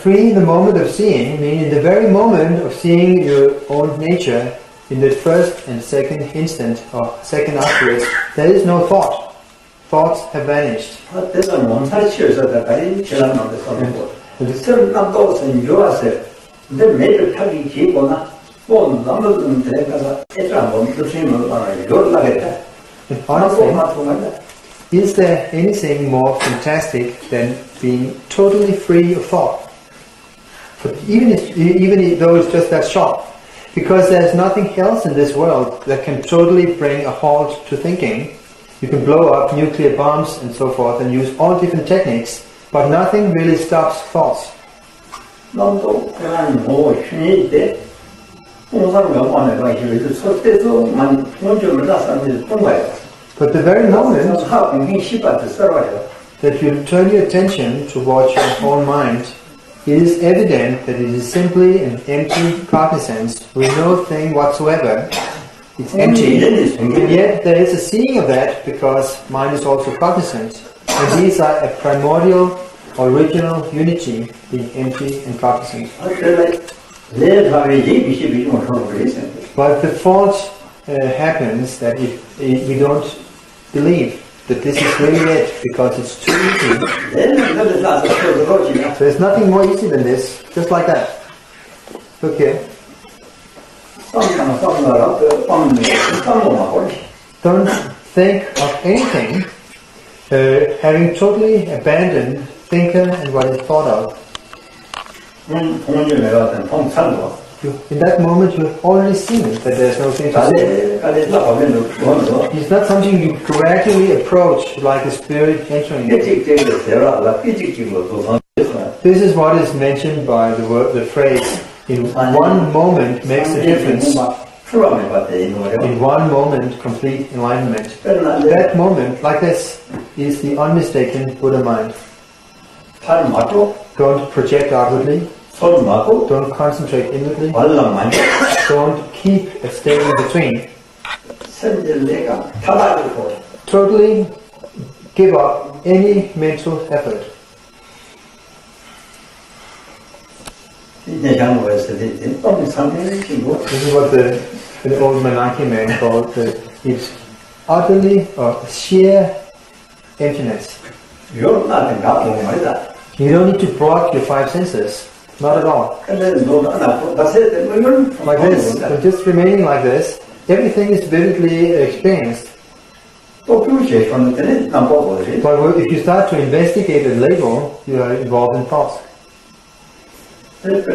free in the moment of seeing, meaning in the very moment of seeing your own nature, in the first and second instant or second afterwards, there is no thought. Thoughts have vanished. Is there anything more fantastic than being totally free of thought? But even though it's just that short, because there's nothing else in this world that can totally bring a halt to thinking. You can blow up nuclear bombs and so forth and use all different techniques, but nothing really stops thoughts. But the very moment that you turn your attention towards your own mind, it is evident that it is simply an empty cognizance with no thing whatsoever. It's empty, and yet there is a seeing of that because mind is also cognizant. And these are a primordial, original unity, being empty and cognizant. But the fault happens that if we don't believe that this is really it because it's too easy. There's nothing more easy than this, just like that. Okay. Don't think of anything, having totally abandoned thinker and what is thought of. In that moment you have already seen that there's no thing to say. It's not something you gradually approach like a spirit entering it. This is what is mentioned by the phrase, in one moment makes a difference. In one moment, complete enlightenment. That moment, like this, is the unmistaken Buddha mind. Don't project outwardly. Don't concentrate inwardly. Don't keep a state in between. Totally give up any mental effort. This is what the old Menaki man called it's utterly or sheer emptiness. You don't need to block your five senses. Not at all. Like this, just remaining like this, everything is vividly experienced. But if you start to investigate and label, you are involved in thoughts. This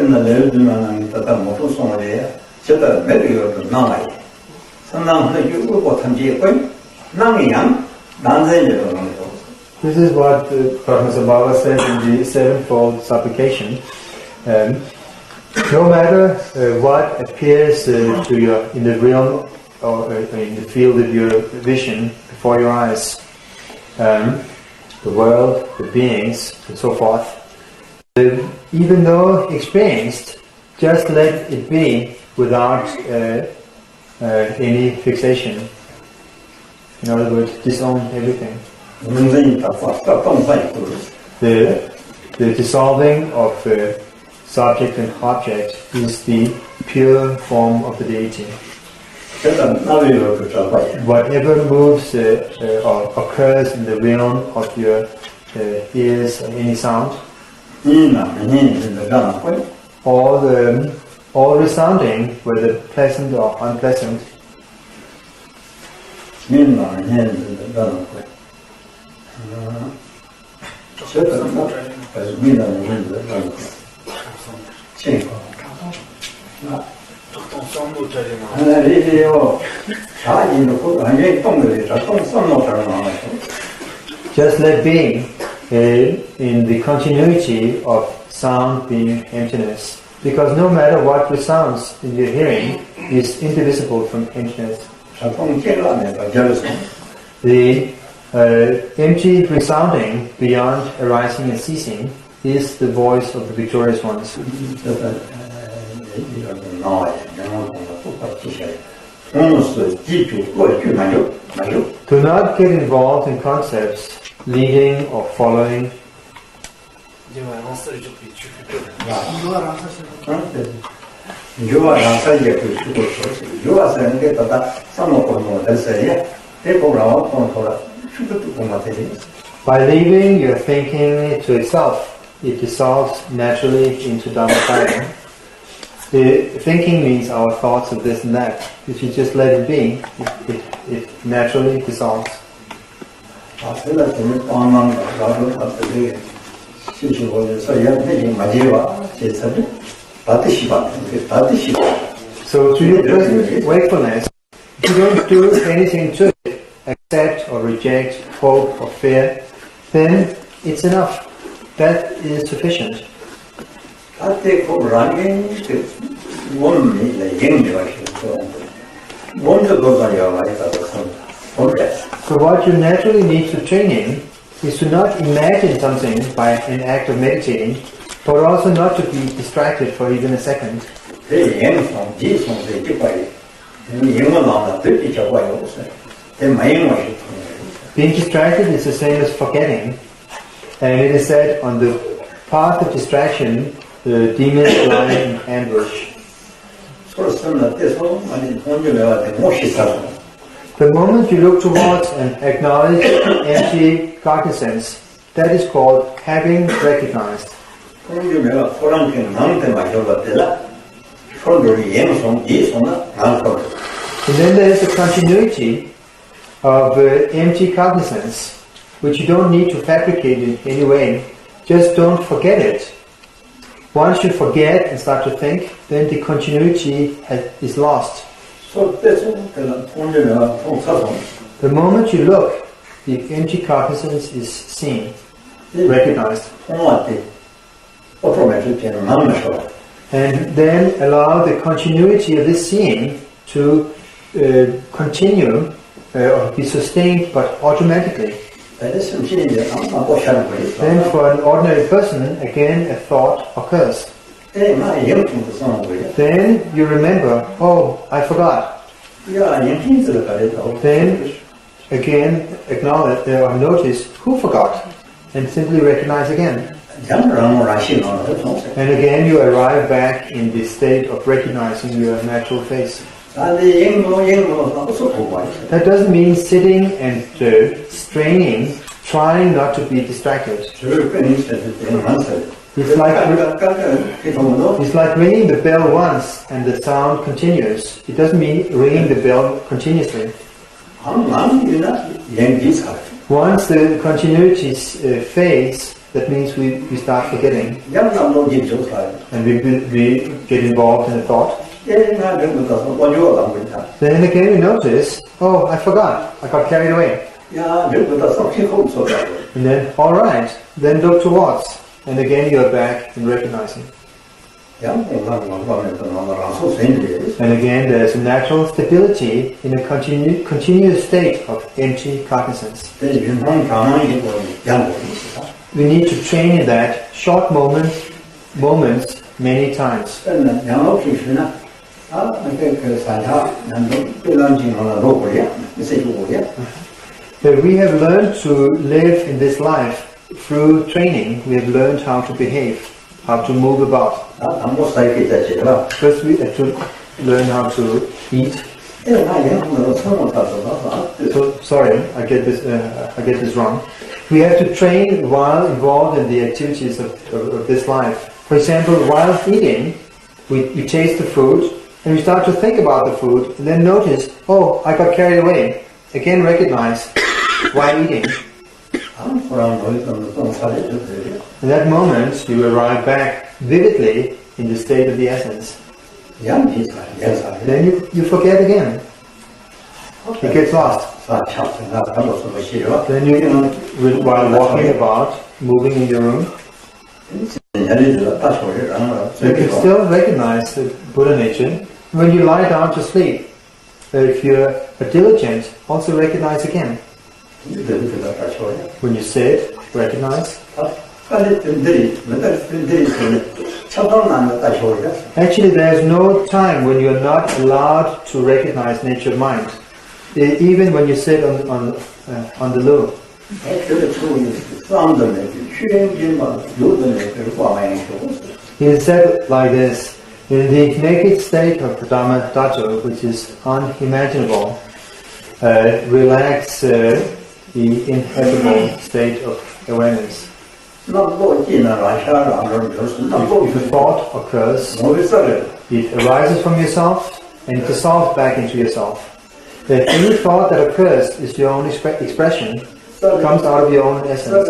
is what Professor Baba says in the sevenfold supplication. No matter what appears to you in the realm or in the field of your vision before your eyes, the world, the beings, and so forth, even though experienced, just let it be without any fixation. In other words, disown everything. The dissolving of subject and object is the pure form of the deity. Whatever moves or occurs in the realm of your ears or any sound, all resounding, whether pleasant or unpleasant, just let be in the continuity of sound being emptiness, because no matter what resounds in your hearing is indivisible from emptiness. The empty resounding beyond arising and ceasing is the voice of the victorious ones. Do not get involved in concepts leading or following By leaving your thinking to itself, it dissolves naturally into Dhammakaya. The thinking means our thoughts of this and that. If you just let it be, it naturally dissolves. So to your present wakefulness, if you don't do anything to it, accept or reject, hope or fear, then it's enough. That is sufficient. So what you naturally need to train in is to not imagine something by an act of meditating, but also not to be distracted for even a second. Being distracted is the same as forgetting, and it is said on the path of distraction, the demons lie in ambush. The moment you look towards and acknowledge empty cognizance, that is called having recognized. And then there is a continuity of empty cognizance, which you don't need to fabricate in any way. Just don't forget it. Once you forget and start to think, then the continuity is lost. The moment you look, the empty cognizance is seen, recognized. And then allow the continuity of this seeing to continue or be sustained, but automatically. Then for an ordinary person, again a thought occurs. Then you remember, oh, I forgot. Then again acknowledge or notice who forgot, and simply recognize again. And again you arrive back in the state of recognizing your natural face. That doesn't mean sitting and straining, trying not to be distracted. It's like ringing the bell once and the sound continues. It doesn't mean ringing the bell continuously. Once the continuity fades, that means we start forgetting. And we get involved in a thought. Then again we notice, oh, I forgot, I got carried away. And then, alright, then look towards. And again you are back in recognizing. And again there's a natural stability in a continuous state of empty cognizance. We need to train in that short moments many times. We have learned to live in this life through training. We have learned how to behave, how to move about. First we have to learn how to eat. So, sorry, I get this wrong. We have to train while involved in the activities of this life. For example, while eating, we taste the food and we start to think about the food and then notice, oh, I got carried away. Again recognize while eating. In that moment, you arrive back vividly in the state of the essence. Then you forget again. It gets lost. Then you, while walking about, moving in your room, you can still recognize the Buddha nature. When you lie down to sleep, if you're diligent, also recognize again. When you sit, recognize. Actually, there's no time when you're not allowed to recognize nature of mind. Even when you sit on the loo. He said like this, in the naked state of Dhamma Dhatu, which is unimaginable, relax the inevitable state of awareness. If a thought occurs, it arises from yourself and dissolves back into yourself. If any thought that occurs is your own expression, comes out of your own essence.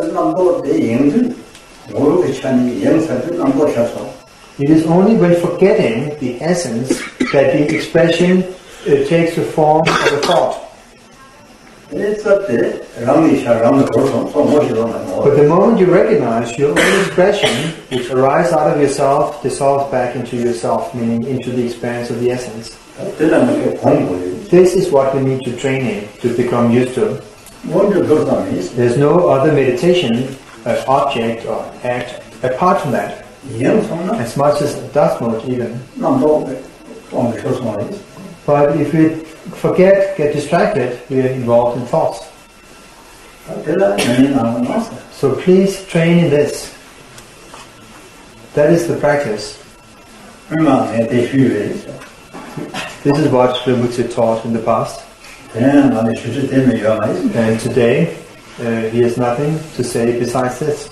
It is only when forgetting the essence that the expression takes the form of a thought. But the moment you recognize your own expression, which arises out of yourself, dissolves back into yourself, meaning into the expanse of the essence. This is what we need to train in, to become used to. There's no other meditation object or act apart from that. As much as dust mode even. But if we forget, get distracted, we are involved in thoughts. So please train in this. That is the practice. This is what Rinpoche taught in the past. And today, he has nothing to say besides this.